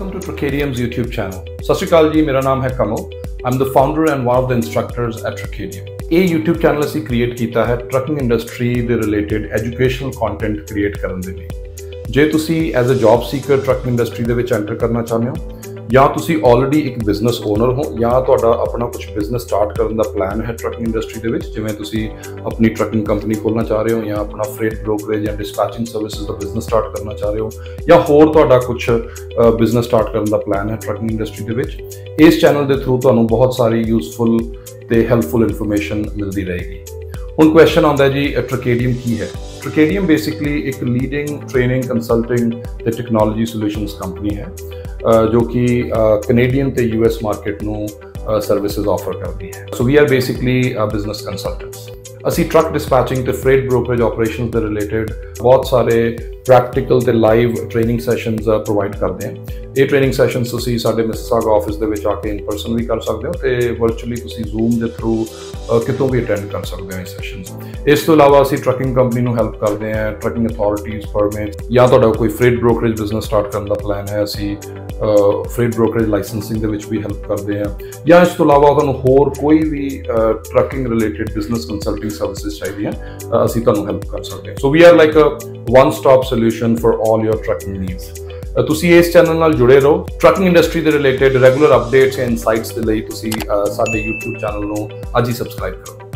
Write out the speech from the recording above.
Welcome to Truckadium's YouTube channel. सत श्री अकाल जी, मेरा नाम है कमल. I'm the founder and one of the instructors at Truckadium. ये YouTube channel ਅਸੀਂ create ਕੀਤਾ ਹੈ trucking industry ਦੇ related educational content create ਕਰਨ ਦੇ ਲਈ. ਜੇ ਤੁਸੀਂ as a job seeker trucking industry ਦੇ ਵਿੱਚ enter ਕਰਨਾ ਚਾਹੁੰਦੇ ਹੋ ਜਾਂ ਤੁਸੀਂ ਆਲਰੇਡੀ ਇੱਕ ਬਿਜ਼ਨਸ ਓਨਰ ਹੋ ਜਾਂ ਤੁਹਾਡਾ ਆਪਣਾ ਕੁਝ ਬਿਜ਼ਨਸ ਸਟਾਰਟ ਕਰਨ ਦਾ ਪਲਾਨ ਹੈ ਟਰੱਕਿੰਗ ਇੰਡਸਟਰੀ ਦੇ ਵਿੱਚ, ਜਿਵੇਂ ਤੁਸੀਂ ਆਪਣੀ ਟਰੱਕਿੰਗ ਕੰਪਨੀ ਖੋਲ੍ਹਣਾ ਚਾਹ ਰਹੇ ਹੋ ਜਾਂ ਆਪਣਾ ਫਰੇਟ ਬ੍ਰੋਕਰੇਜ ਜਾਂ ਡਿਸਪੈਚਿੰਗ ਸਰਵਿਸਿਜ਼ ਦਾ ਬਿਜ਼ਨਸ ਸਟਾਰਟ ਕਰਨਾ ਚਾਹ ਰਹੇ ਹੋ ਜਾਂ ਹੋਰ ਤੁਹਾਡਾ ਕੁਝ ਬਿਜ਼ਨਸ ਸਟਾਰਟ ਕਰਨ ਦਾ ਪਲਾਨ ਹੈ ਟਰੱਕਿੰਗ ਇੰਡਸਟਰੀ ਦੇ ਵਿੱਚ, ਇਸ ਚੈਨਲ ਦੇ ਥਰੂ ਤੁਹਾਨੂੰ ਬਹੁਤ ਸਾਰੀ ਯੂਜ਼ਫੁਲ ਤੇ ਹੈਲਪਫੁਲ ਇਨਫੋਰਮੇਸ਼ਨ ਮਿਲਦੀ ਰਹੇਗੀ। ਹੁਣ ਕੁਐਸਚਨ ਆਉਂਦਾ ਜੀ, ਟਰੱਕੇਡੀਅਮ ਕੀ ਹੈ? ਟਰੱਕੇਡੀਅਮ ਬੇਸਿਕਲੀ ਇੱਕ ਲੀਡਿੰਗ ਟ੍ਰੇਨਿੰਗ ਕੰਸਲਟਿੰਗ ਤੇ ਟੈਕਨੋਲੋਜੀ ਸੋਲੂਸ਼ਨਸ ਕੰਪਨੀ ਹੈ ਜੋ ਕਿ ਕੈਨੇਡੀਅਨ ਤੇ US ਮਾਰਕੀਟ ਨੂੰ ਸਰਵਿਸਿਜ਼ ਆਫਰ ਕਰਦੀ ਹੈ। So we are basically business consultants. ਅਸੀਂ ਟਰੱਕ ਡਿਸਪੈਚਿੰਗ ਤੇ ਫਰੇਟ ਬ੍ਰੋਕਰੇਜ ਆਪਰੇਸ਼ਨਸ ਦੇ ਰਿਲੇਟਡ ਬਹੁਤ ਸਾਰੇ ਪ੍ਰੈਕਟੀਕਲ ਤੇ ਲਾਈਵ ਟ੍ਰੇਨਿੰਗ ਸੈਸ਼ਨਸ ਪ੍ਰੋਵਾਈਡ ਕਰਦੇ ਹਾਂ। ਇਹ ਟ੍ਰੇਨਿੰਗ ਸੈਸ਼ਨਸ ਤੁਸੀਂ ਸਾਡੇ ਮਿਸਿਸਾਗਾ ਆਫਿਸ ਦੇ ਵਿੱਚ ਆ ਕੇ ਇਨ ਪਰਸਨ ਵੀ ਕਰ ਸਕਦੇ ਹੋ ਤੇ ਵਰਚੁਅਲੀ ਤੁਸੀਂ ਜ਼ੂਮ ਦੇ ਥਰੂ ਕਿਤੋਂ ਵੀ ਅਟੈਂਡ ਕਰ ਸਕਦੇ ਹੋ ਇਹ ਸੈਸ਼ਨਸ। ਇਸ ਤੋਂ ਇਲਾਵਾ ਅਸੀਂ ਟਰੱਕਿੰਗ ਕੰਪਨੀ ਨੂੰ ਹੈਲਪ ਕਰਦੇ ਹਾਂ, ਟਰੱਕਿੰਗ ਅਥਾਰਟੀਜ਼, ਪਰਮਿਟ, ਜਾਂ ਤੁਹਾਡਾ ਕੋਈ ਫਰੇਟ ਬ੍ਰੋਕਰੇਜ ਬਿਜ਼ਨਸ ਸਟਾਰਟ ਕਰਨ ਦਾ ਪਲਾਨ ਹੈ, ਅਸੀਂ ਫਰੇਟ ਬ੍ਰੋਕਰੇਜ ਲਾਇਸੈਂਸਿੰਗ ਦੇ ਵਿੱਚ ਵੀ ਹੈਲਪ ਕਰਦੇ ਹਾਂ, ਜਾਂ ਇਸ ਤੋਂ ਇਲਾਵਾ ਤੁਹਾਨੂੰ ਹੋਰ ਕੋਈ ਵੀ trucking related business consulting services ਚਾਹੀਦੀਆਂ ਅਸੀਂ ਤੁਹਾਨੂੰ ਹੈਲਪ ਕਰ ਸਕਦੇ ਹਾਂ। So we are like a one stop solution for all your trucking needs. ਤੁਸੀਂ ਇਸ ਚੈਨਲ ਨਾਲ ਜੁੜੇ ਰਹੋ। ਟਰੱਕਿੰਗ ਇੰਡਸਟਰੀ ਦੇ ਰਿਲੇਟਡ ਰੈਗੂਲਰ ਅਪਡੇਟਸ ਜਾਂ ਇਨਸਾਈਟਸ ਦੇ ਲਈ ਤੁਸੀਂ ਸਾਡੇ YouTube ਚੈਨਲ ਨੂੰ ਅੱਜ ਹੀ ਸਬਸਕ੍ਰਾਈਬ ਕਰੋ।